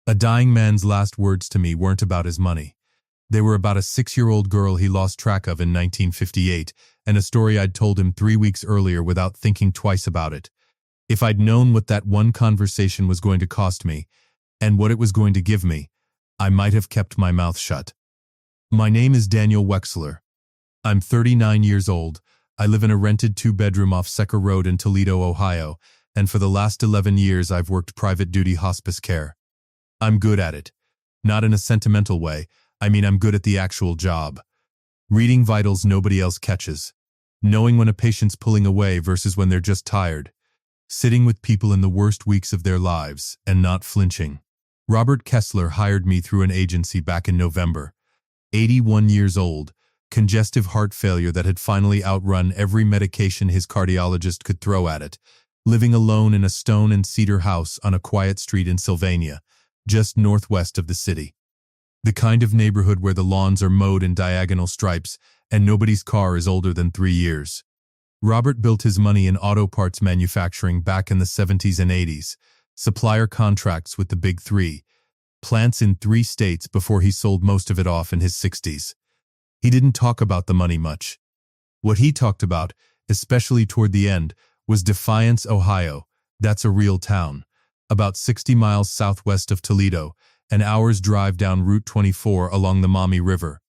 A dying man's last words to me weren't about his money. They were about a 6-year-old girl he lost track of in 1958, and a story I'd told him 3 weeks earlier without thinking twice about it. If I'd known what that one conversation was going to cost me, and what it was going to give me, I might have kept my mouth shut. My name is Daniel Wexler. I'm 39 years old. I live in a rented 2-bedroom off Secker Road in Toledo, Ohio, and for the last 11 years I've worked private duty hospice care. I'm good at it. Not in a sentimental way, I mean I'm good at the actual job. Reading vitals nobody else catches. Knowing when a patient's pulling away versus when they're just tired. Sitting with people in the worst weeks of their lives and not flinching. Robert Kessler hired me through an agency back in November. 81 years old, congestive heart failure that had finally outrun every medication his cardiologist could throw at it, living alone in a stone and cedar house on a quiet street in Sylvania, just northwest of the city. The kind of neighborhood where the lawns are mowed in diagonal stripes and nobody's car is older than 3 years. Robert built his money in auto parts manufacturing back in the 70s and 80s, supplier contracts with the big three, plants in 3 states before he sold most of it off in his 60s. He didn't talk about the money much. What he talked about, especially toward the end, was Defiance, Ohio. That's a real town, about 60 miles southwest of Toledo, an hour's drive down Route 24 along the Maumee River.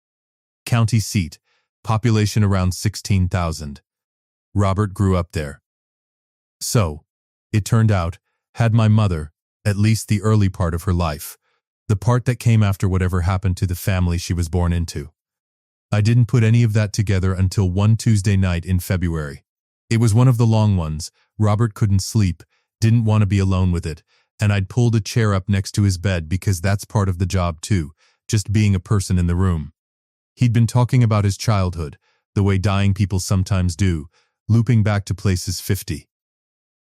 County seat, population around 16,000. Robert grew up there. So, it turned out, had my mother, at least the early part of her life, the part that came after whatever happened to the family she was born into. I didn't put any of that together until one Tuesday night in February. It was one of the long ones. Robert couldn't sleep, didn't want to be alone with it, and I'd pulled a chair up next to his bed because that's part of the job too, just being a person in the room. He'd been talking about his childhood, the way dying people sometimes do, looping back to places 50,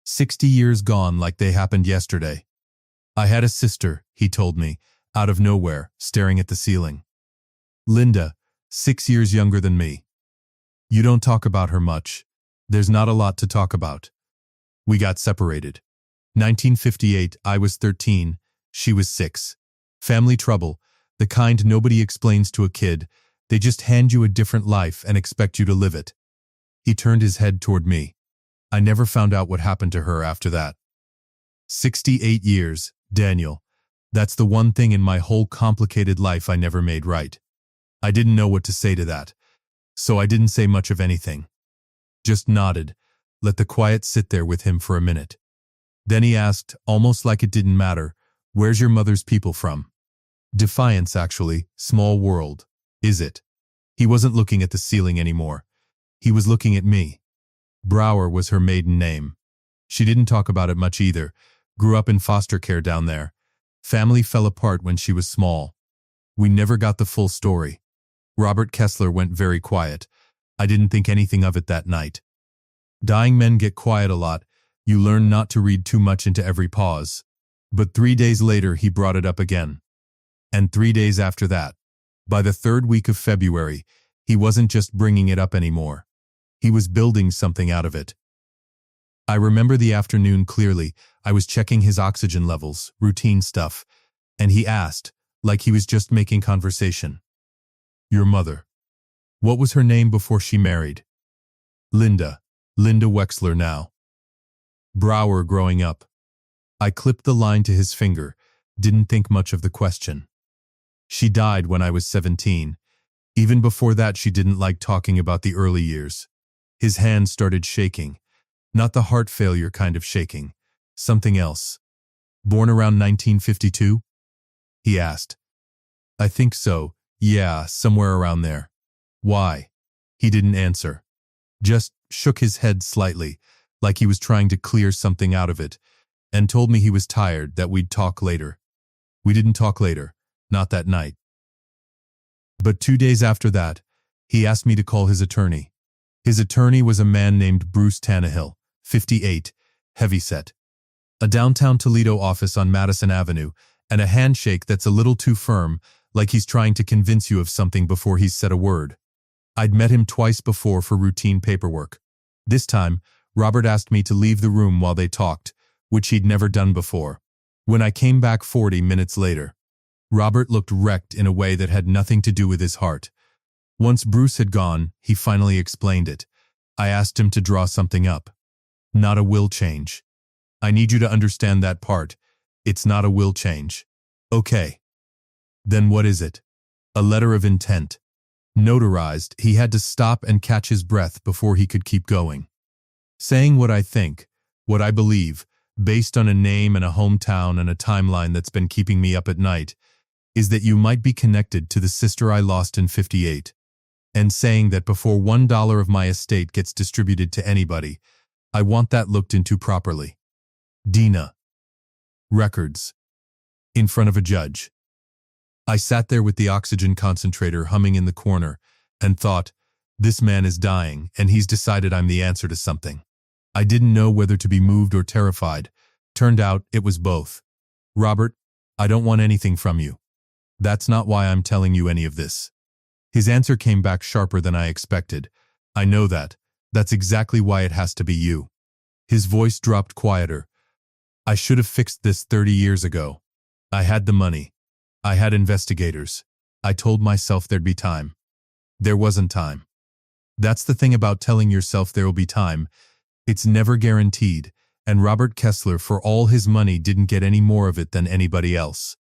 60 years gone like they happened yesterday. I had a sister, he told me, out of nowhere, staring at the ceiling. Linda, 6 years younger than me. You don't talk about her much. There's not a lot to talk about. We got separated. 1958, I was 13, she was 6. Family trouble, the kind nobody explains to a kid. They just hand you a different life and expect you to live it. He turned his head toward me. I never found out what happened to her after that. 68 years, Daniel. That's the one thing in my whole complicated life I never made right. I didn't know what to say to that, so I didn't say much of anything. Just nodded, let the quiet sit there with him for a minute. Then he asked, almost like it didn't matter, "Where's your mother's people from?" Defiance, actually, small world. Is it? He wasn't looking at the ceiling anymore. He was looking at me. Brower was her maiden name. She didn't talk about it much either. Grew up in foster care down there. Family fell apart when she was small. We never got the full story. Robert Kessler went very quiet. I didn't think anything of it that night. Dying men get quiet a lot. You learn not to read too much into every pause. But 3 days later he brought it up again. And 3 days after that. By the 3rd week of February, he wasn't just bringing it up anymore. He was building something out of it. I remember the afternoon clearly. I was checking his oxygen levels, routine stuff, and he asked, like he was just making conversation. "Your mother. What was her name before she married?" "Linda. Linda Wexler now." "Brower growing up." I clipped the line to his finger, didn't think much of the question. "She died when I was 17. Even before that she didn't like talking about the early years." His hand started shaking. Not the heart failure kind of shaking. Something else. "Born around 1952? He asked. "I think so. Yeah, somewhere around there." "Why?" He didn't answer. Just shook his head slightly, like he was trying to clear something out of it, and told me he was tired, that we'd talk later. We didn't talk later. Not that night. But 2 days after that, he asked me to call his attorney. His attorney was a man named Bruce Tannehill, 58, heavyset. A downtown Toledo office on Madison Avenue, and a handshake that's a little too firm, like he's trying to convince you of something before he's said a word. I'd met him twice before for routine paperwork. This time, Robert asked me to leave the room while they talked, which he'd never done before. When I came back 40 minutes later, Robert looked wrecked in a way that had nothing to do with his heart. Once Bruce had gone, he finally explained it. I asked him to draw something up. Not a will change. I need you to understand that part. It's not a will change. Okay. Then what is it? A letter of intent. Notarized, he had to stop and catch his breath before he could keep going. Saying what I think, what I believe, based on a name and a hometown and a timeline that's been keeping me up at night, is that you might be connected to the sister I lost in '58. And saying that before $1 of my estate gets distributed to anybody, I want that looked into properly. Dina. Records. In front of a judge. I sat there with the oxygen concentrator humming in the corner and thought, this man is dying and he's decided I'm the answer to something. I didn't know whether to be moved or terrified. Turned out it was both. Robert, I don't want anything from you. That's not why I'm telling you any of this. His answer came back sharper than I expected. I know that. That's exactly why it has to be you. His voice dropped quieter. I should have fixed this 30 years ago. I had the money. I had investigators. I told myself there'd be time. There wasn't time. That's the thing about telling yourself there'll be time. It's never guaranteed, and Robert Kessler, for all his money, didn't get any more of it than anybody else.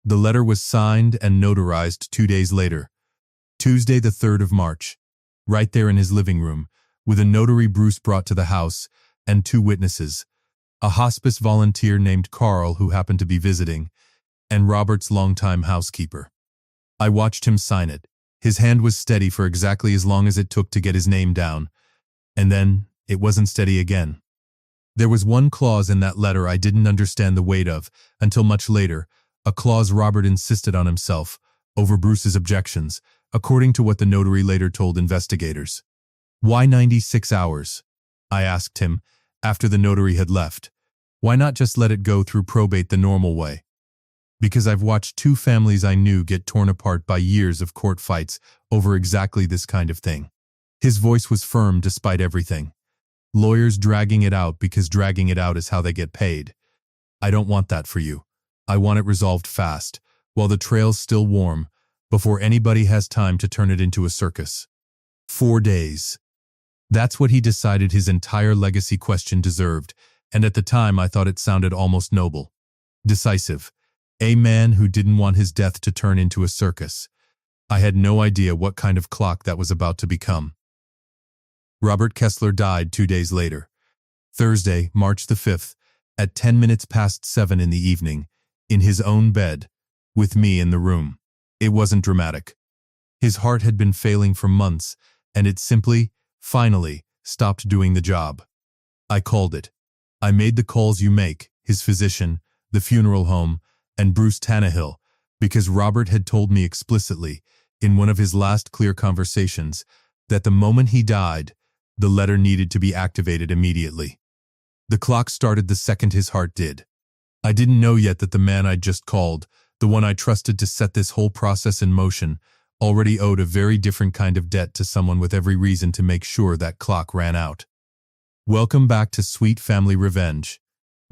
The letter was signed and notarized 2 days later. Tuesday the 3rd of March. Right there in his living room, with a notary Bruce brought to the house, and 2 witnesses. A hospice volunteer named Carl who happened to be visiting, and Robert's longtime housekeeper. I watched him sign it. His hand was steady for exactly as long as it took to get his name down. And then, it wasn't steady again. There was one clause in that letter I didn't understand the weight of, until much later, a clause Robert insisted on himself, over Bruce's objections, according to what the notary later told investigators. Why 96 hours? I asked him, after the notary had left. Why not just let it go through probate the normal way? Because I've watched 2 families I knew get torn apart by years of court fights over exactly this kind of thing. His voice was firm despite everything. Lawyers dragging it out because dragging it out is how they get paid. I don't want that for you. I want it resolved fast, while the trail's still warm, before anybody has time to turn it into a circus. 4 days. That's what he decided his entire legacy question deserved, and at the time I thought it sounded almost noble. Decisive. A man who didn't want his death to turn into a circus. I had no idea what kind of clock that was about to become. Robert Kessler died 2 days later. Thursday, March the 5th, at 10 minutes past 7 in the evening, in his own bed, with me in the room. It wasn't dramatic. His heart had been failing for months, and it simply, finally, stopped doing the job. I called it. I made the calls you make, his physician, the funeral home, and Bruce Tannehill, because Robert had told me explicitly, in one of his last clear conversations, that the moment he died, the letter needed to be activated immediately. The clock started the second his heart did. I didn't know yet that the man I'd just called, the one I trusted to set this whole process in motion, already owed a very different kind of debt to someone with every reason to make sure that clock ran out. Welcome back to Sweet Family Revenge.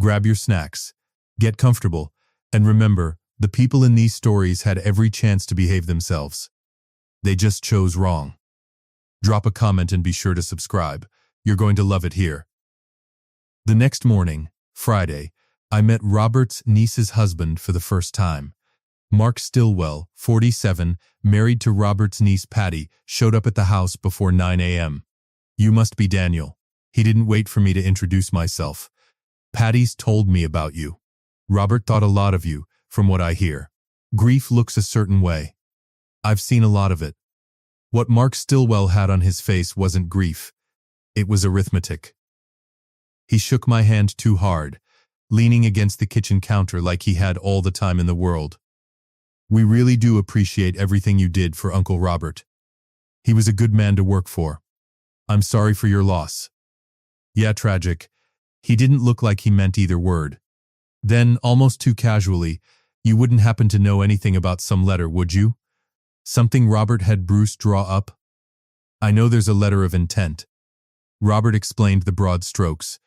Grab your snacks, get comfortable, and remember, the people in these stories had every chance to behave themselves. They just chose wrong. Drop a comment and be sure to subscribe. You're going to love it here. The next morning, Friday, I met Robert's niece's husband for the first time. Mark Stillwell, 47, married to Robert's niece Patty, showed up at the house before 9 a.m. You must be Daniel. He didn't wait for me to introduce myself. Patty's told me about you. Robert thought a lot of you, from what I hear. Grief looks a certain way. I've seen a lot of it. What Mark Stillwell had on his face wasn't grief. It was arithmetic. He shook my hand too hard, leaning against the kitchen counter like he had all the time in the world. We really do appreciate everything you did for Uncle Robert. He was a good man to work for. I'm sorry for your loss. Yeah, tragic. He didn't look like he meant either word. Then, almost too casually, you wouldn't happen to know anything about some letter, would you? Something Robert had Bruce draw up? I know there's a letter of intent. Robert explained the broad strokes.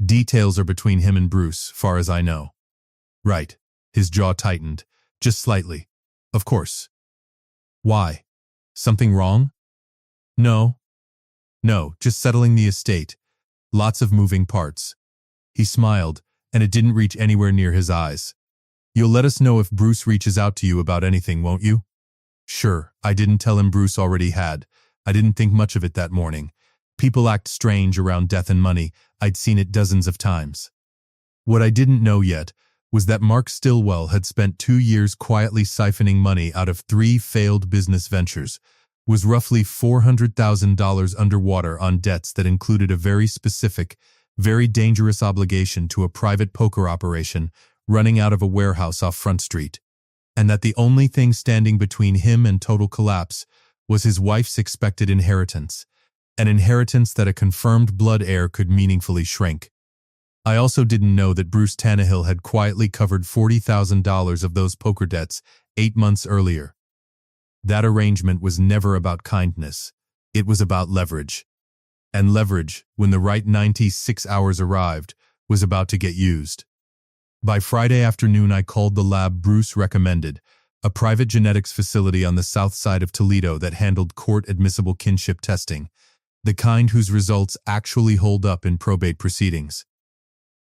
Details are between him and Bruce, far as I know. Right. His jaw tightened, just slightly. Of course. Why? Something wrong? No. No, just settling the estate. Lots of moving parts. He smiled, and it didn't reach anywhere near his eyes. You'll let us know if Bruce reaches out to you about anything, won't you? Sure, I didn't tell him Bruce already had. I didn't think much of it that morning. People act strange around death and money. I'd seen it dozens of times. What I didn't know yet was that Mark Stillwell had spent 2 years quietly siphoning money out of 3 failed business ventures, was roughly $400,000 underwater on debts that included a very specific, very dangerous obligation to a private poker operation running out of a warehouse off Front Street, and that the only thing standing between him and total collapse was his wife's expected inheritance, an inheritance that a confirmed blood heir could meaningfully shrink. I also didn't know that Bruce Tannehill had quietly covered $40,000 of those poker debts 8 months earlier. That arrangement was never about kindness. It was about leverage. And leverage, when the right 96 hours arrived, was about to get used. By Friday afternoon, I called the lab Bruce recommended, a private genetics facility on the south side of Toledo that handled court-admissible kinship testing, the kind whose results actually hold up in probate proceedings.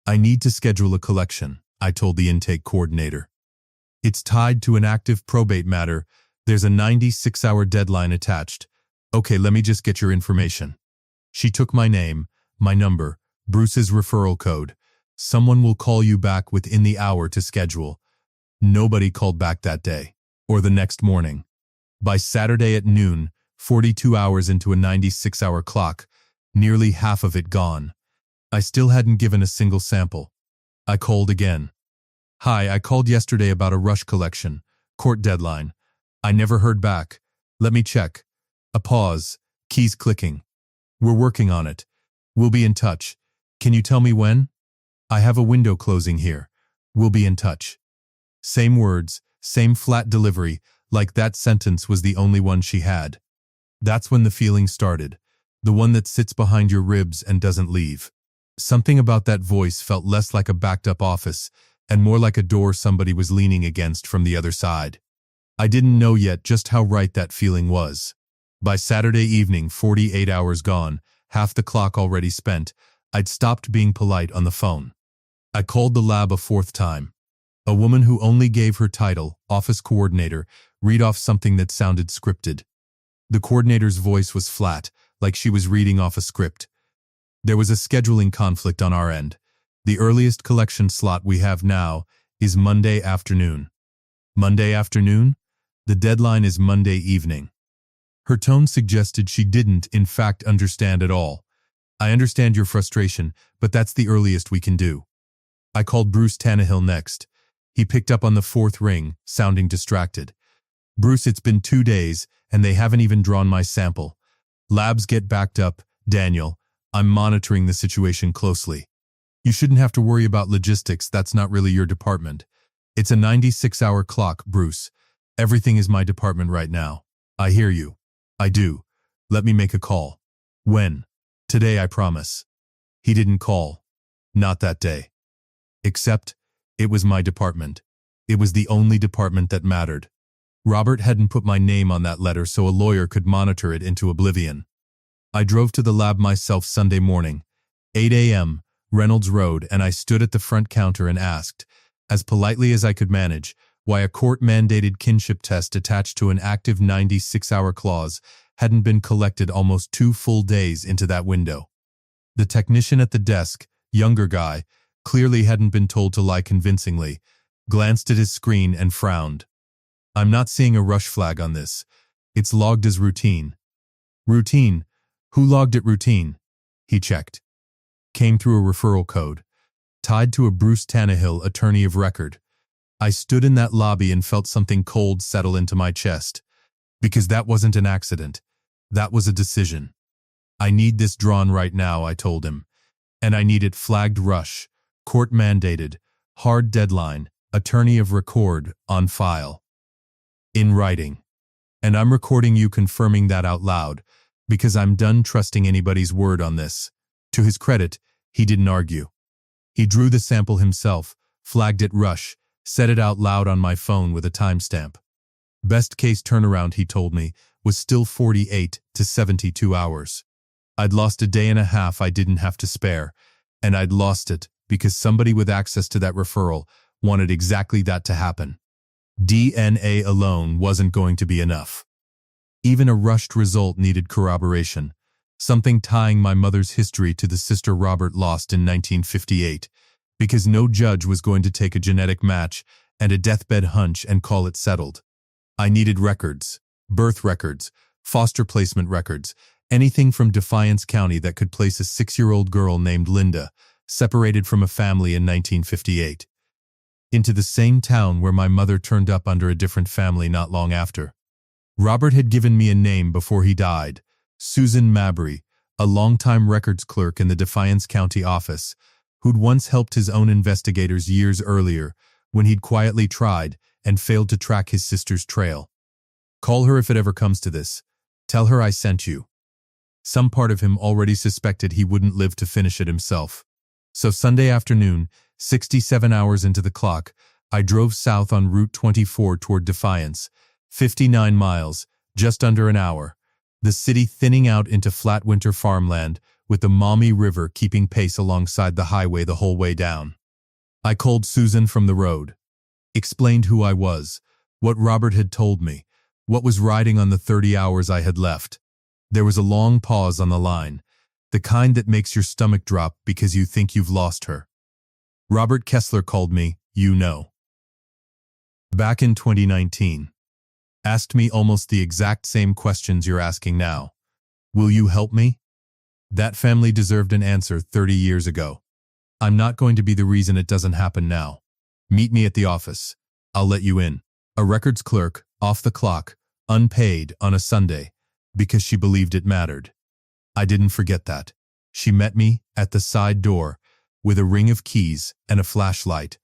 I need to schedule a collection, I told the intake coordinator. It's tied to an active probate matter. There's a 96-hour deadline attached. Okay, let me just get your information. She took my name, my number, Bruce's referral code. Someone will call you back within the hour to schedule. Nobody called back that day, or the next morning. By Saturday at noon, 42 hours into a 96-hour clock, nearly half of it gone. I still hadn't given a single sample. I called again. Hi, I called yesterday about a rush collection, court deadline. I never heard back. Let me check. A pause, keys clicking. We're working on it. We'll be in touch. Can you tell me when? I have a window closing here. We'll be in touch. Same words, same flat delivery, like that sentence was the only one she had. That's when the feeling started, the one that sits behind your ribs and doesn't leave. Something about that voice felt less like a backed-up office and more like a door somebody was leaning against from the other side. I didn't know yet just how right that feeling was. By Saturday evening, 48 hours gone, half the clock already spent, I'd stopped being polite on the phone. I called the lab a 4th time. A woman who only gave her title, office coordinator, read off something that sounded scripted. The coordinator's voice was flat, like she was reading off a script. There was a scheduling conflict on our end. The earliest collection slot we have now is Monday afternoon. Monday afternoon? The deadline is Monday evening. Her tone suggested she didn't, in fact, understand at all. I understand your frustration, but that's the earliest we can do. I called Bruce Tannehill next. He picked up on the 4th ring, sounding distracted. Bruce, it's been 2 days, and they haven't even drawn my sample. Labs get backed up, Daniel. I'm monitoring the situation closely. You shouldn't have to worry about logistics, that's not really your department. It's a 96-hour clock, Bruce. Everything is my department right now. I hear you. I do. Let me make a call. When? Today, I promise. He didn't call. Not that day. Except, it was my department. It was the only department that mattered. Robert hadn't put my name on that letter so a lawyer could monitor it into oblivion. I drove to the lab myself Sunday morning, 8 a.m., Reynolds Road, and I stood at the front counter and asked, as politely as I could manage, why a court-mandated kinship test attached to an active 96-hour clause hadn't been collected almost 2 full days into that window. The technician at the desk, younger guy, clearly hadn't been told to lie convincingly, glanced at his screen and frowned. I'm not seeing a rush flag on this. It's logged as routine. Routine? Who logged it routine? He checked. Came through a referral code, tied to a Bruce Tannehill attorney of record. I stood in that lobby and felt something cold settle into my chest. Because that wasn't an accident. That was a decision. I need this drawn right now, I told him. And I need it flagged rush, court mandated, hard deadline, attorney of record, on file. In writing. And I'm recording you confirming that out loud, because I'm done trusting anybody's word on this. To his credit, he didn't argue. He drew the sample himself, flagged it rush, Said it out loud on my phone with a timestamp. Best case turnaround, he told me, was still 48 to 72 hours. I'd lost a day and a half I didn't have to spare, and I'd lost it because somebody with access to that referral wanted exactly that to happen. DNA alone wasn't going to be enough. Even a rushed result needed corroboration, something tying my mother's history to the sister Robert lost in 1958, because no judge was going to take a genetic match and a deathbed hunch and call it settled. I needed records, birth records, foster placement records, anything from Defiance County that could place a 6-year-old girl named Linda, separated from a family in 1958, into the same town where my mother turned up under a different family not long after. Robert had given me a name before he died, Susan Mabry, a longtime records clerk in the Defiance County office, who'd once helped his own investigators years earlier when he'd quietly tried and failed to track his sister's trail. Call her if it ever comes to this. Tell her I sent you. Some part of him already suspected he wouldn't live to finish it himself. So Sunday afternoon, 67 hours into the clock, I drove south on Route 24 toward Defiance, 59 miles, just under an hour, the city thinning out into flat winter farmland, with the Maumee River keeping pace alongside the highway the whole way down. I called Susan from the road, explained who I was, what Robert had told me, what was riding on the 30 hours I had left. There was a long pause on the line, the kind that makes your stomach drop because you think you've lost her. Robert Kessler called me, you know. Back in 2019. Asked me almost the exact same questions you're asking now. Will you help me? That family deserved an answer 30 years ago. I'm not going to be the reason it doesn't happen now. Meet me at the office. I'll let you in. A records clerk, off the clock, unpaid on a Sunday, because she believed it mattered. I didn't forget that. She met me at the side door with a ring of keys and a flashlight,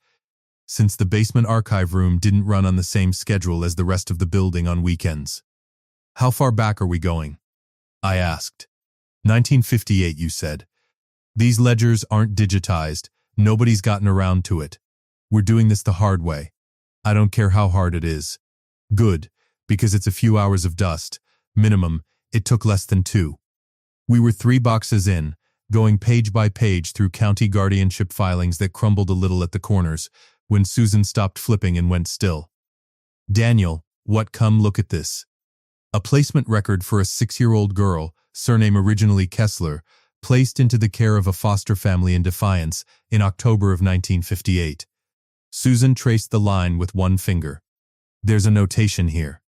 since the basement archive room didn't run on the same schedule as the rest of the building on weekends. How far back are we going? I asked. 1958, you said. These ledgers aren't digitized. Nobody's gotten around to it. We're doing this the hard way. I don't care how hard it is. Good, because it's a few hours of dust. Minimum, it took less than 2. We were 3 boxes in, going page by page through county guardianship filings that crumbled a little at the corners, when Susan stopped flipping and went still. Daniel, what, come look at this. A placement record for a 6-year-old girl, surname originally Kessler, placed into the care of a foster family in Defiance in October of 1958. Susan traced the line with one finger. There's a notation here.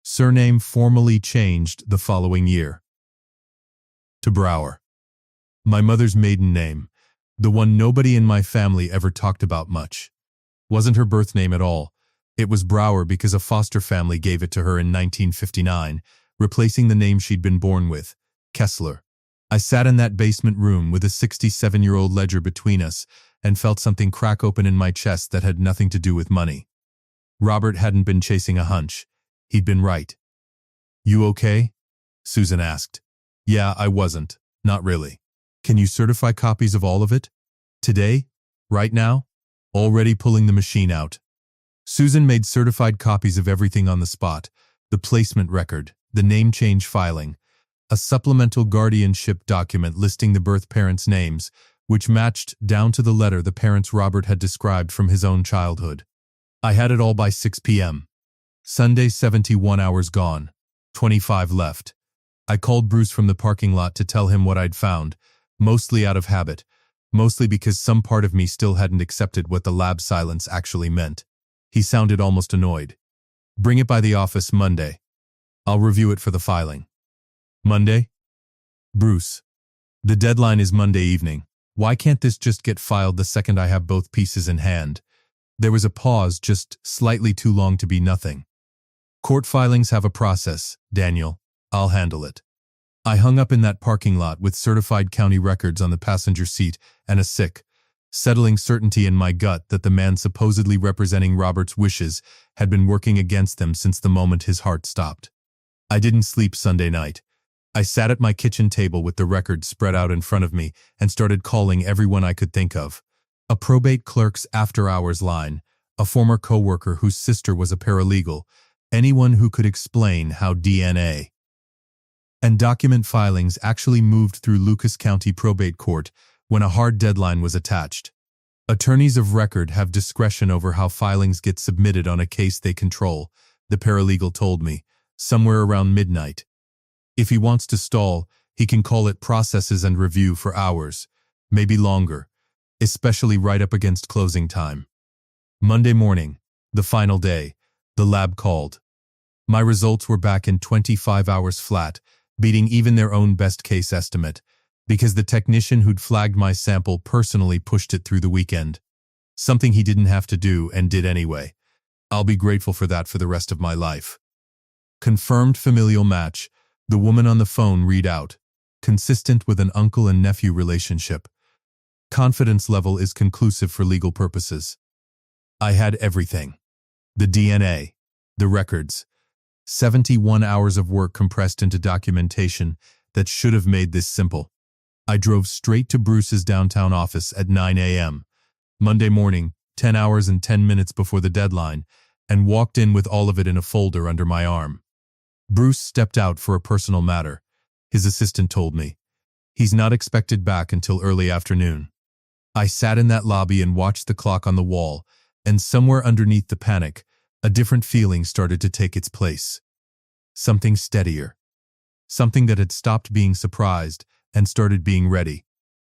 Surname formally changed the following year. To Brower. My mother's maiden name, the one nobody in my family ever talked about much. Wasn't her birth name at all. It was Brower because a foster family gave it to her in 1959, replacing the name she'd been born with, Kessler. I sat in that basement room with a 67-year-old ledger between us and felt something crack open in my chest that had nothing to do with money. Robert hadn't been chasing a hunch. He'd been right. You okay? Susan asked. Yeah, I wasn't. Not really. Can you certify copies of all of it? Today? Right now? Already pulling the machine out. Susan made certified copies of everything on the spot, the placement record, the name change filing, a supplemental guardianship document listing the birth parents' names, which matched down to the letter the parents Robert had described from his own childhood. I had it all by 6 p.m. Sunday, 71 hours gone, 25 left. I called Bruce from the parking lot to tell him what I'd found, mostly out of habit, mostly because some part of me still hadn't accepted what the lab silence actually meant. He sounded almost annoyed. Bring it by the office Monday. I'll review it for the filing. Monday? Bruce. The deadline is Monday evening. Why can't this just get filed the second I have both pieces in hand? There was a pause, just slightly too long to be nothing. Court filings have a process, Daniel. I'll handle it. I hung up in that parking lot with certified county records on the passenger seat and a sick, settling certainty in my gut that the man supposedly representing Robert's wishes had been working against them since the moment his heart stopped. I didn't sleep Sunday night. I sat at my kitchen table with the records spread out in front of me and started calling everyone I could think of. A probate clerk's after-hours line, a former coworker whose sister was a paralegal, anyone who could explain how DNA and document filings actually moved through Lucas County Probate Court when a hard deadline was attached. Attorneys of record have discretion over how filings get submitted on a case they control, the paralegal told me, somewhere around midnight. If he wants to stall, he can call it processes and review for hours, maybe longer, especially right up against closing time. Monday morning, the final day, the lab called. My results were back in 25 hours flat, beating even their own best-case estimate, because the technician who'd flagged my sample personally pushed it through the weekend. Something he didn't have to do and did anyway. I'll be grateful for that for the rest of my life. Confirmed familial match, the woman on the phone read out. Consistent with an uncle and nephew relationship. Confidence level is conclusive for legal purposes. I had everything. The DNA, the records, 71 hours of work compressed into documentation that should have made this simple. I drove straight to Bruce's downtown office at 9 a.m. Monday morning, 10 hours and 10 minutes before the deadline, and walked in with all of it in a folder under my arm. Bruce stepped out for a personal matter, his assistant told me. He's not expected back until early afternoon. I sat in that lobby and watched the clock on the wall, and somewhere underneath the panic, a different feeling started to take its place. Something steadier. Something that had stopped being surprised and started being ready.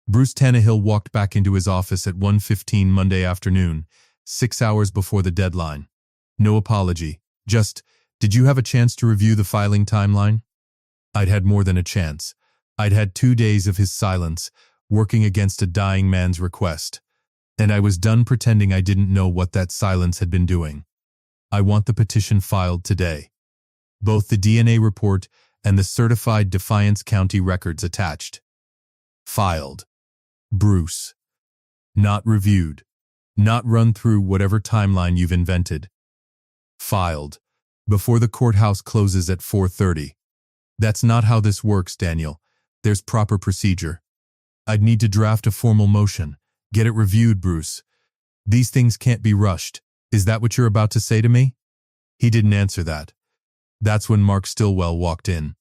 Bruce Tannehill walked back into his office at 1:15 Monday afternoon, 6 hours before the deadline. No apology, just, did you have a chance to review the filing timeline? I'd had more than a chance. I'd had 2 days of his silence, working against a dying man's request. And I was done pretending I didn't know what that silence had been doing. I want the petition filed today. Both the DNA report and the certified Defiance County records attached. Filed. Bruce. Not reviewed. Not run through whatever timeline you've invented. Filed. Before the courthouse closes at 4:30. That's not how this works, Daniel. There's proper procedure. I'd need to draft a formal motion. Get it reviewed, Bruce. These things can't be rushed. Is that what you're about to say to me? He didn't answer that. That's when Mark Stillwell walked in.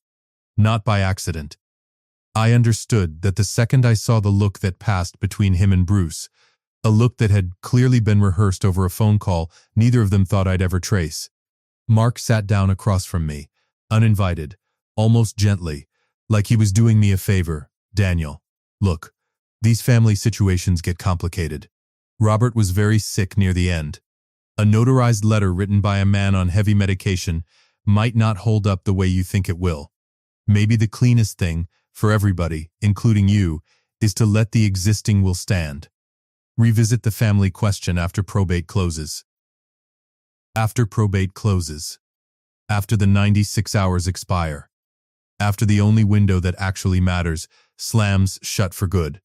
Not by accident. I understood that the second I saw the look that passed between him and Bruce, a look that had clearly been rehearsed over a phone call neither of them thought I'd ever trace. Mark sat down across from me, uninvited, almost gently, like he was doing me a favor. Daniel, look, these family situations get complicated. Robert was very sick near the end. A notarized letter written by a man on heavy medication might not hold up the way you think it will. Maybe the cleanest thing, for everybody, including you, is to let the existing will stand. Revisit the family question after probate closes. After probate closes. After the 96 hours expire. After the only window that actually matters slams shut for good.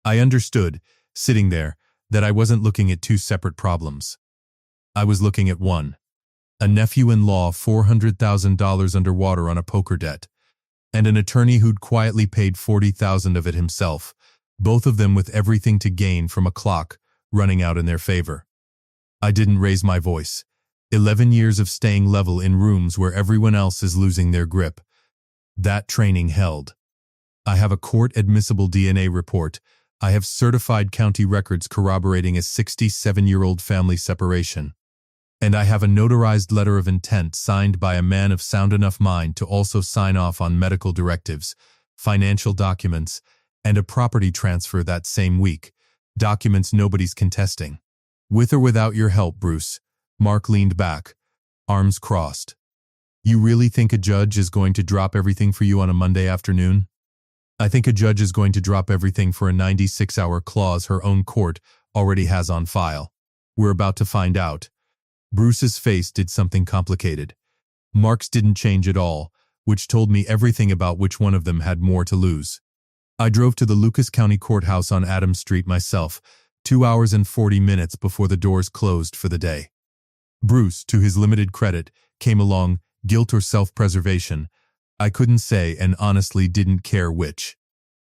I understood, sitting there, that I wasn't looking at two separate problems. I was looking at one. A nephew-in-law $400,000 underwater on a poker debt, and an attorney who'd quietly paid $40,000 of it himself, both of them with everything to gain from a clock running out in their favor. I didn't raise my voice. 11 years of staying level in rooms where everyone else is losing their grip. That training held. I have a court-admissible DNA report. I have certified county records corroborating a 67-year-old family separation. And I have a notarized letter of intent signed by a man of sound enough mind to also sign off on medical directives, financial documents, and a property transfer that same week, documents nobody's contesting. With or without your help, Bruce, Mark leaned back, arms crossed. You really think a judge is going to drop everything for you on a Monday afternoon? I think a judge is going to drop everything for a 96-hour clause her own court already has on file. We're about to find out. Bruce's face did something complicated. Mark's didn't change at all, which told me everything about which one of them had more to lose. I drove to the Lucas County Courthouse on Adams Street myself, 2 hours and 40 minutes before the doors closed for the day. Bruce, to his limited credit, came along, guilt or self-preservation. I couldn't say and honestly didn't care which.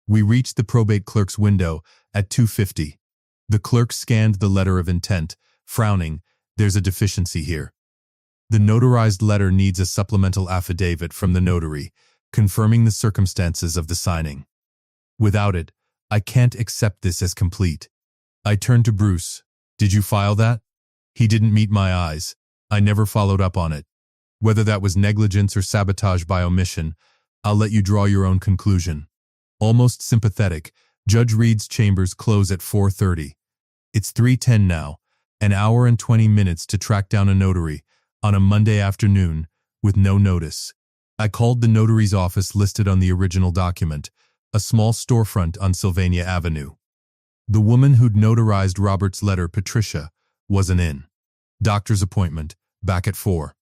We reached the probate clerk's window at 2:50. The clerk scanned the letter of intent, Frowning, there's a deficiency here. The notarized letter needs a supplemental affidavit from the notary, confirming the circumstances of the signing. Without it, I can't accept this as complete. I turned to Bruce. Did you file that? He didn't meet my eyes. I never followed up on it. Whether that was negligence or sabotage by omission, I'll let you draw your own conclusion. Almost sympathetic, Judge Reed's chambers close at 4:30. It's 3:10 now, an hour and 20 minutes to track down a notary on a Monday afternoon with no notice. I called the notary's office listed on the original document, a small storefront on Sylvania Avenue. The woman who'd notarized Robert's letter, Patricia, wasn't in. Doctor's appointment, back at 4.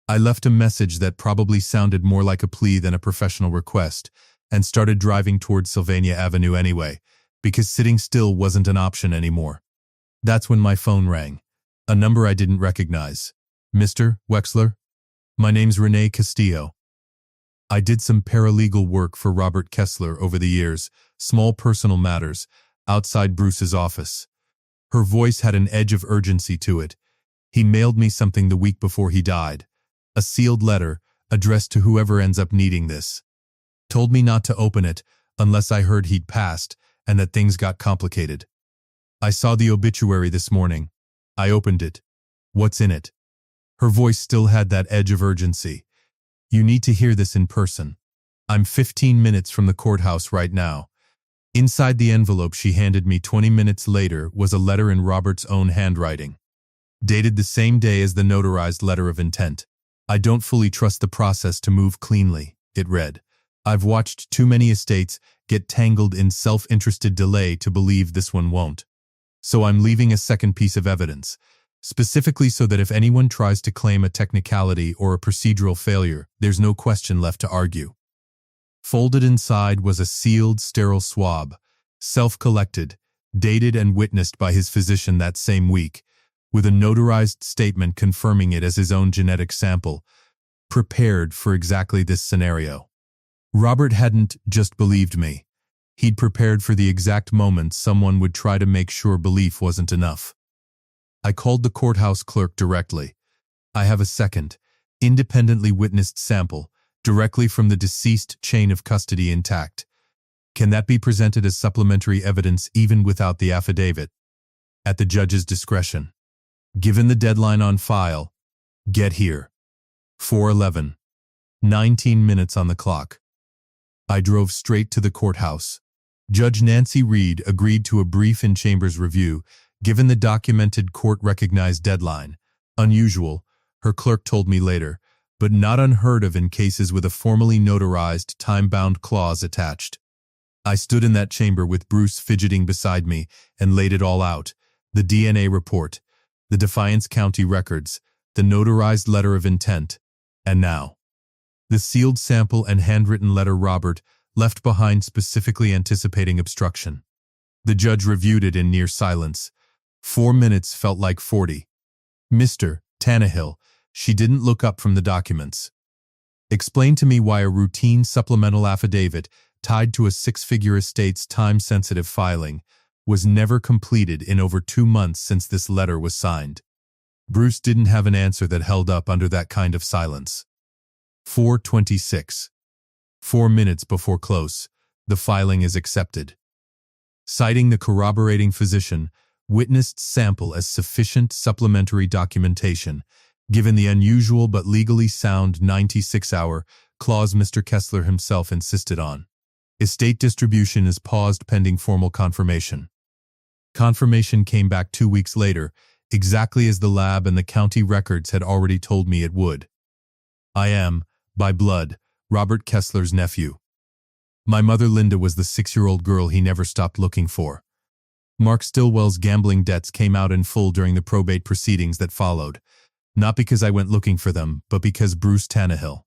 I left a message that probably sounded more like a plea than a professional request and started driving towards Sylvania Avenue anyway, because sitting still wasn't an option anymore. That's when my phone rang, a number I didn't recognize. Mr. Wexler? My name's Renee Castillo. I did some paralegal work for Robert Kessler over the years, small personal matters, outside Bruce's office. Her voice had an edge of urgency to it. He mailed me something the week before he died. A sealed letter, addressed to whoever ends up needing this. Told me not to open it unless I heard he'd passed and that things got complicated. I saw the obituary this morning. I opened it. What's in it? Her voice still had that edge of urgency. You need to hear this in person. I'm 15 minutes from the courthouse right now. Inside the envelope she handed me 20 minutes later was a letter in Robert's own handwriting. Dated the same day as the notarized letter of intent. I don't fully trust the process to move cleanly, it read. I've watched too many estates get tangled in self-interested delay to believe this one won't. So I'm leaving a second piece of evidence, specifically so that if anyone tries to claim a technicality or a procedural failure, there's no question left to argue. Folded inside was a sealed, sterile swab, self-collected, dated and witnessed by his physician that same week, with a notarized statement confirming it as his own genetic sample, prepared for exactly this scenario. Robert hadn't just believed me. He'd prepared for the exact moment someone would try to make sure belief wasn't enough. I called the courthouse clerk directly. I have a second, independently witnessed sample, directly from the deceased chain of custody intact. Can that be presented as supplementary evidence even without the affidavit? At the judge's discretion. Given the deadline on file, get here. 4:11. 19 minutes on the clock. I drove straight to the courthouse. Judge Nancy Reed agreed to a brief in-chambers review, given the documented court-recognized deadline. Unusual, her clerk told me later, but not unheard of in cases with a formally notarized, time-bound clause attached. I stood in that chamber with Bruce fidgeting beside me and laid it all out. The DNA report, the Defiance County records, the notarized letter of intent, and now, the sealed sample and handwritten letter Robert left behind specifically anticipating obstruction. The judge reviewed it in near silence. 4 minutes felt like 40. Mr. Tannehill, she didn't look up from the documents. Explain to me why a routine supplemental affidavit tied to a six-figure estate's time-sensitive filing was never completed in over 2 months since this letter was signed. Bruce didn't have an answer that held up under that kind of silence. 4:26. 4 minutes before close, the filing is accepted. Citing the corroborating physician, witnessed sample as sufficient supplementary documentation, given the unusual but legally sound 96-hour clause Mr. Kessler himself insisted on. Estate distribution is paused pending formal confirmation. Confirmation came back 2 weeks later, exactly as the lab and the county records had already told me it would. I am, by blood, Robert Kessler's nephew. My mother Linda was the 6-year-old girl he never stopped looking for. Mark Stillwell's gambling debts came out in full during the probate proceedings that followed, not because I went looking for them, but because Bruce Tannehill,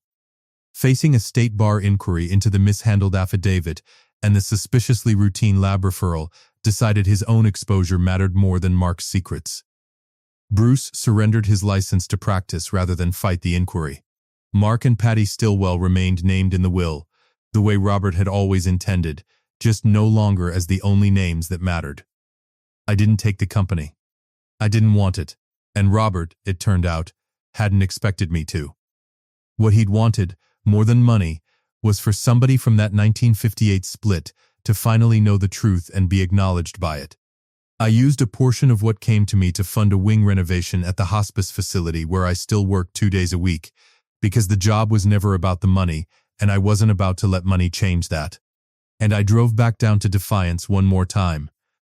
facing a state bar inquiry into the mishandled affidavit and the suspiciously routine lab referral, decided his own exposure mattered more than Mark's secrets. Bruce surrendered his license to practice rather than fight the inquiry. Mark and Patty Stillwell remained named in the will, the way Robert had always intended, just no longer as the only names that mattered. I didn't take the company. I didn't want it. And Robert, it turned out, hadn't expected me to. What he'd wanted, more than money, was for somebody from that 1958 split to finally know the truth and be acknowledged by it. I used a portion of what came to me to fund a wing renovation at the hospice facility where I still work 2 days a week, because the job was never about the money, and I wasn't about to let money change that. And I drove back down to Defiance one more time,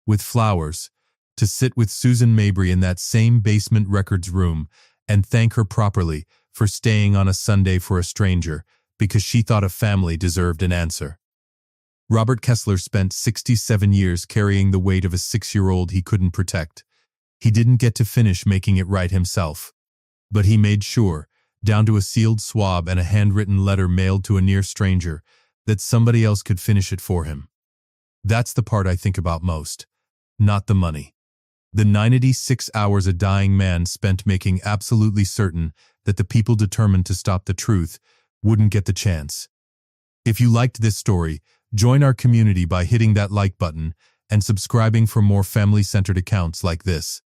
with flowers, to sit with Susan Mabry in that same basement records room and thank her properly for staying on a Sunday for a stranger because she thought a family deserved an answer. Robert Kessler spent 67 years carrying the weight of a 6-year-old he couldn't protect. He didn't get to finish making it right himself. But he made sure, down to a sealed swab and a handwritten letter mailed to a near stranger, that somebody else could finish it for him. That's the part I think about most, not the money. The 96 hours a dying man spent making absolutely certain that the people determined to stop the truth wouldn't get the chance. If you liked this story, join our community by hitting that like button and subscribing for more family-centered accounts like this.